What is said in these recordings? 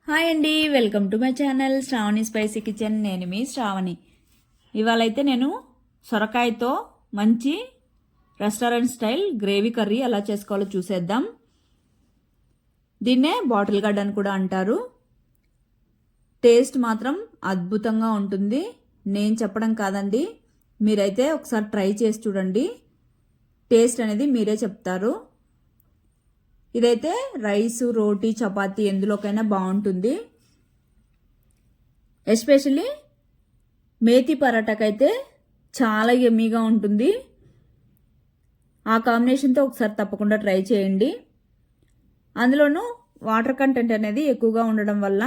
Hi అండి, welcome to my channel Shravani spicy kitchen. నేను మీ శ్రావణి. ఇవాళైతే నేను సొరకాయతో మంచి రెస్టారెంట్ స్టైల్ గ్రేవీ కర్రీ ఎలా చేసుకోవాలో చూసేద్దాం. దీన్నే బాటిల్ గార్డ్ అని కూడా అంటారు. టేస్ట్ మాత్రం అద్భుతంగా ఉంటుంది. నేను చెప్పడం కాదండి, మీరైతే ఒకసారి ట్రై చేసి చూడండి. టేస్ట్ అనేది మీరే చెప్తారు. ఇదైతే రైస్, రోటీ, చపాతీ ఎందులోకైనా బాగుంటుంది. ఎస్పెషల్లీ మేతి పరాటాకైతే చాలా యమ్మీగా ఉంటుంది. ఆ కాంబినేషన్తో ఒకసారి తప్పకుండా ట్రై చేయండి. అందులోనూ వాటర్ కంటెంట్ అనేది ఎక్కువగా ఉండడం వల్ల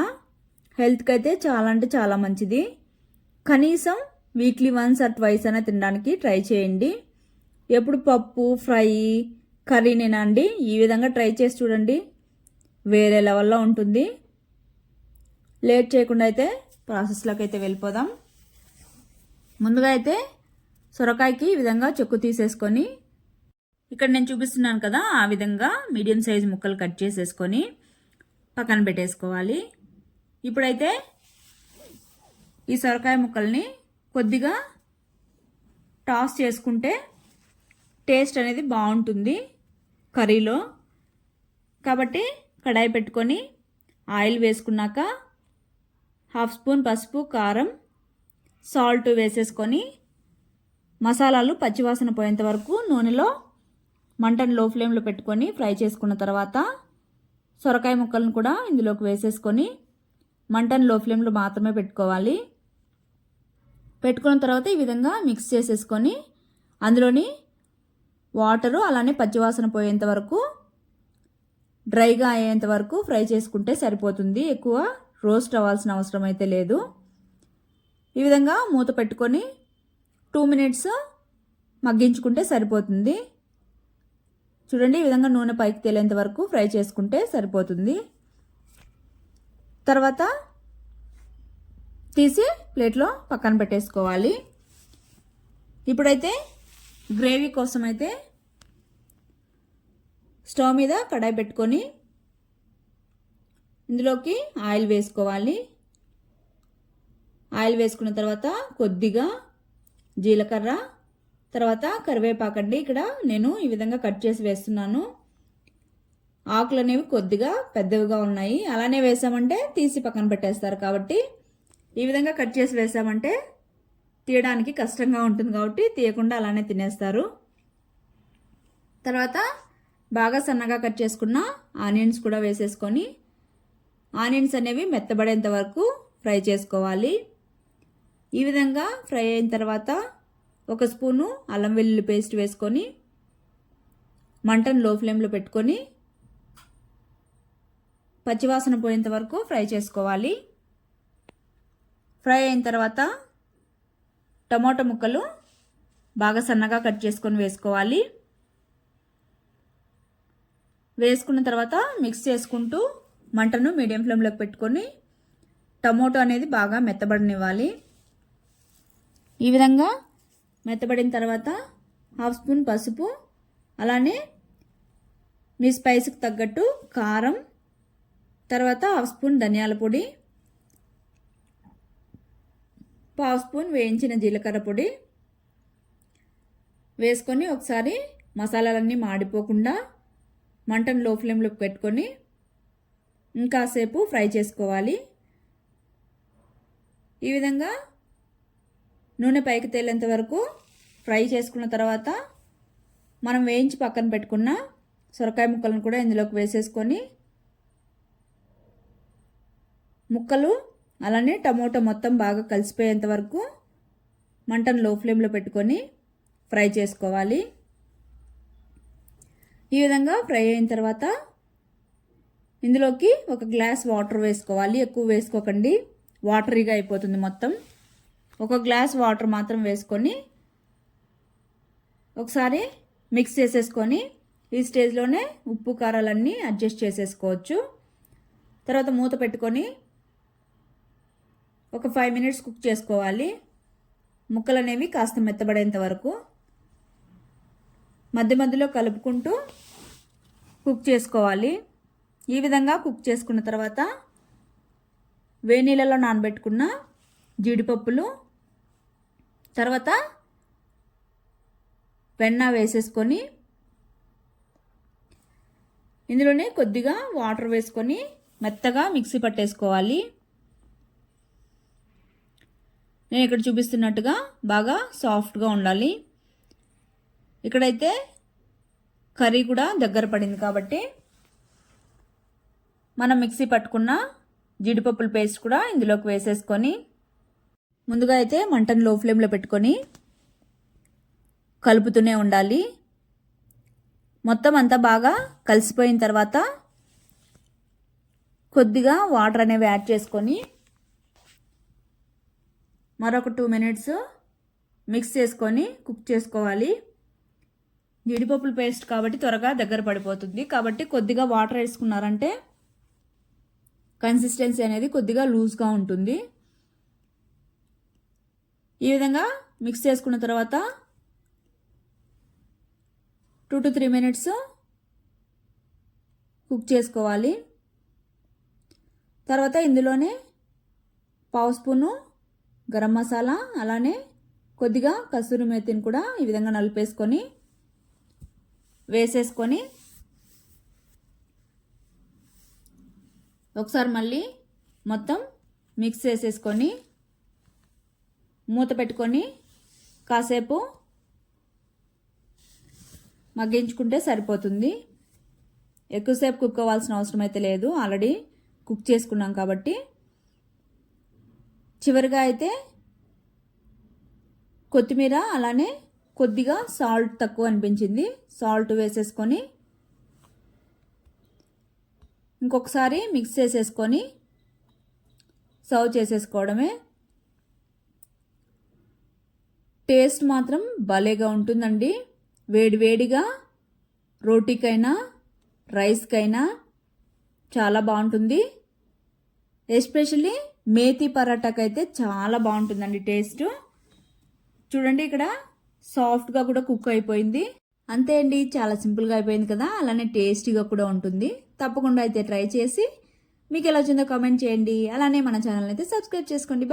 హెల్త్కి అయితే చాలా అంటే చాలా మంచిది. కనీసం వీక్లీ వన్స్ ఆర్ ట్వైస్ అయినా తినడానికి ట్రై చేయండి. ఎప్పుడు పప్పు, ఫ్రై, కర్రీనేనా అండి, ఈ విధంగా ట్రై చేసి చూడండి, వేరే లెవెల్లో ఉంటుంది. లేట్ చేయకుండా అయితే ప్రాసెస్లోకి అయితే వెళ్ళిపోదాం. ముందుగా అయితే సొరకాయకి ఈ విధంగా చెక్కు తీసేసుకొని, ఇక్కడ నేను చూపిస్తున్నాను కదా ఆ విధంగా మీడియం సైజు ముక్కలు కట్ చేసేసుకొని పక్కన పెట్టేసుకోవాలి. ఇప్పుడైతే ఈ సొరకాయ ముక్కల్ని కొద్దిగా టాస్ చేసుకుంటే టేస్ట్ అనేది బాగుంటుంది కర్రీలో. కాబట్టి కడాయి పెట్టుకొని ఆయిల్ వేసుకున్నాక హాఫ్ స్పూన్ పసుపు, కారం, సాల్ట్ వేసేసుకొని మసాలాలు పచ్చివాసన పోయేంత వరకు నూనెలో మంటను లో ఫ్లేమ్లో పెట్టుకొని ఫ్రై చేసుకున్న తర్వాత సొరకాయ ముక్కలను కూడా ఇందులోకి వేసేసుకొని మంటను లో ఫ్లేమ్లో మాత్రమే పెట్టుకోవాలి. పెట్టుకున్న తర్వాత ఈ విధంగా మిక్స్ చేసేసుకొని అందులోని వాటరు అలానే పచ్చివాసన పోయేంత వరకు, డ్రైగా అయ్యేంత వరకు ఫ్రై చేసుకుంటే సరిపోతుంది. ఎక్కువ రోస్ట్ అవ్వాల్సిన అవసరం అయితే లేదు. ఈ విధంగా మూత పెట్టుకొని 2 minutes మగ్గించుకుంటే సరిపోతుంది. చూడండి, ఈ విధంగా నూనె పైకి తేలేంత వరకు ఫ్రై చేసుకుంటే సరిపోతుంది. తర్వాత తీసి ప్లేట్లో పక్కన పెట్టేసుకోవాలి. ఇప్పుడైతే గ్రేవీ కోసం అయితే స్టవ్ మీద కడాయి పెట్టుకొని ఇందులోకి ఆయిల్ వేసుకోవాలి. ఆయిల్ వేసుకున్న తర్వాత కొద్దిగా జీలకర్ర, తర్వాత కరివేపాకండి. ఇక్కడ నేను ఈ విధంగా కట్ చేసి వేస్తున్నాను. ఆకులు అనేవి కొద్దిగా పెద్దవిగా ఉన్నాయి. అలానే వేసామంటే తీసి పక్కన పెట్టేస్తారు. కాబట్టి ఈ విధంగా కట్ చేసి వేసామంటే తీయడానికి కష్టంగా ఉంటుంది. కాబట్టి తీయకుండా అలానే తినేస్తారు. తర్వాత బాగా సన్నగా కట్ చేసుకున్న ఆనియన్స్ కూడా వేసేసుకొని ఆనియన్స్ అనేవి మెత్తబడేంత వరకు ఫ్రై చేసుకోవాలి. ఈ విధంగా ఫ్రై అయిన తర్వాత 1 స్పూను అల్లం వెల్లుల్లి పేస్ట్ వేసుకొని మంటను లో ఫ్లేమ్లో పెట్టుకొని పచ్చివాసన పోయేంత వరకు ఫ్రై చేసుకోవాలి. ఫ్రై అయిన తర్వాత టమాటో ముక్కలు బాగా సన్నగా కట్ చేసుకొని వేసుకోవాలి. వేసుకున్న తర్వాత మిక్స్ చేసుకుంటూ మంటను మీడియం ఫ్లేమ్లోకి పెట్టుకొని టమాటో అనేది బాగా మెత్తబడనివ్వాలి. ఈ విధంగా మెత్తబడిన తర్వాత హాఫ్ స్పూన్ పసుపు, అలానే మీ స్పైస్కి తగ్గట్టు కారం, తర్వాత హాఫ్ స్పూన్ ధనియాల పొడి, పావు స్పూన్ వేయించిన జీలకర్ర పొడి వేసుకొని ఒకసారి మసాలాలన్నీ మాడిపోకుండా మంటను లో ఫ్లేమ్లోకి పెట్టుకొని ఇంకాసేపు ఫ్రై చేసుకోవాలి. ఈ విధంగా నూనె పైకి తేలేంత వరకు ఫ్రై చేసుకున్న తర్వాత మనం వేయించి పక్కన పెట్టుకున్న సొరకాయ ముక్కలను కూడా ఇందులోకి వేసేసుకొని ముక్కలు అలానే టమోటా మొత్తం బాగా కలిసిపోయేంత వరకు మంటను లో ఫ్లేమ్లో పెట్టుకొని ఫ్రై చేసుకోవాలి. ఈ విధంగా ఫ్రై అయిన తర్వాత ఇందులోకి 1 గ్లాస్ వాటర్ వేసుకోవాలి. ఎక్కువ వేసుకోకండి, వాటరీగా అయిపోతుంది మొత్తం. 1 గ్లాస్ వాటర్ మాత్రం వేసుకొని ఒకసారి మిక్స్ చేసేసుకొని ఈ స్టేజ్లోనే ఉప్పు కారాలన్నీ అడ్జస్ట్ చేసేసుకోవచ్చు. తర్వాత మూత పెట్టుకొని ఒక 5 minutes కుక్ చేసుకోవాలి. ముక్కలు అనేవి కాస్త మెత్తబడేంత వరకు మధ్య మధ్యలో కలుపుకుంటూ కుక్ చేసుకోవాలి. ఈ విధంగా కుక్ చేసుకున్న తర్వాత వేడి నీళ్ళలో నానబెట్టుకున్న జీడిపప్పులు, తర్వాత వెన్న వేసేసుకొని ఇందులోనే కొద్దిగా వాటర్ వేసుకొని మెత్తగా మిక్సీ పట్టేసుకోవాలి. నేను ఇక్కడ చూపిస్తున్నట్టుగా బాగా సాఫ్ట్గా ఉండాలి. ఇక్కడైతే కర్రీ కూడా దగ్గర పడింది కాబట్టి మనం మిక్సీ పట్టుకున్న జీడిపప్పుల పేస్ట్ కూడా ఇందులోకి వేసేసుకొని ముందుగా అయితే మంటను లో ఫ్లేమ్లో పెట్టుకొని కలుపుతూనే ఉండాలి. మొత్తం అంతా బాగా కలిసిపోయిన తర్వాత కొద్దిగా వాటర్ అనేవి యాడ్ చేసుకొని మరొక 2 minutes మిక్స్ చేసుకొని కుక్ చేసుకోవాలి. జీడిపప్పుల పేస్ట్ కాబట్టి త్వరగా దగ్గర పడిపోతుంది. కాబట్టి కొద్దిగా వాటర్ వేసుకున్నారంటే కన్సిస్టెన్సీ అనేది కొద్దిగా లూజ్గా ఉంటుంది. ఈ విధంగా మిక్స్ చేసుకున్న తర్వాత 2 to 3 minutes కుక్ చేసుకోవాలి. తర్వాత ఇందులోనే 1/2 స్పూను గరం మసాలా, అలానే కొద్దిగా కసూరి మేతిని కూడా ఈ విధంగా నలిపేసుకొని వేసేసుకొని ఒకసారి మళ్ళీ మొత్తం మిక్స్ చేసేసుకొని మూత పెట్టుకొని కాసేపు మగ్గించుకుంటే సరిపోతుంది. ఎక్కువసేపు కుక్ అవ్వాల్సిన అవసరం అయితే లేదు, ఆల్రెడీ కుక్ చేసుకున్నాం కాబట్టి. చివరిగా అయితే కొత్తిమీర, అలానే కొద్దిగా సాల్ట్ తక్కువ అనిపించింది, సాల్ట్ వేసేసుకొని ఇంకొకసారి మిక్స్ చేసేసుకొని సర్వ్ చేసేసుకోవడమే. టేస్ట్ మాత్రం భలేగా ఉంటుందండి. వేడివేడిగా రోటీకైనా రైస్కైనా చాలా బాగుంటుంది. ఎస్పెషల్లీ మేతి పరాటాకైతే చాలా బాగుంటుందండి టేస్ట్. చూడండి ఇక్కడ సాఫ్ట్గా కూడా కుక్ అయిపోయింది. అంతే అండి, చాలా సింపుల్గా అయిపోయింది కదా, అలానే టేస్టీగా కూడా ఉంటుంది. తప్పకుండా అయితే ట్రై చేసి మీకు ఎలా వచ్చిందో కామెంట్ చేయండి. అలానే మన ఛానల్ అయితే సబ్స్క్రైబ్ చేసుకోండి.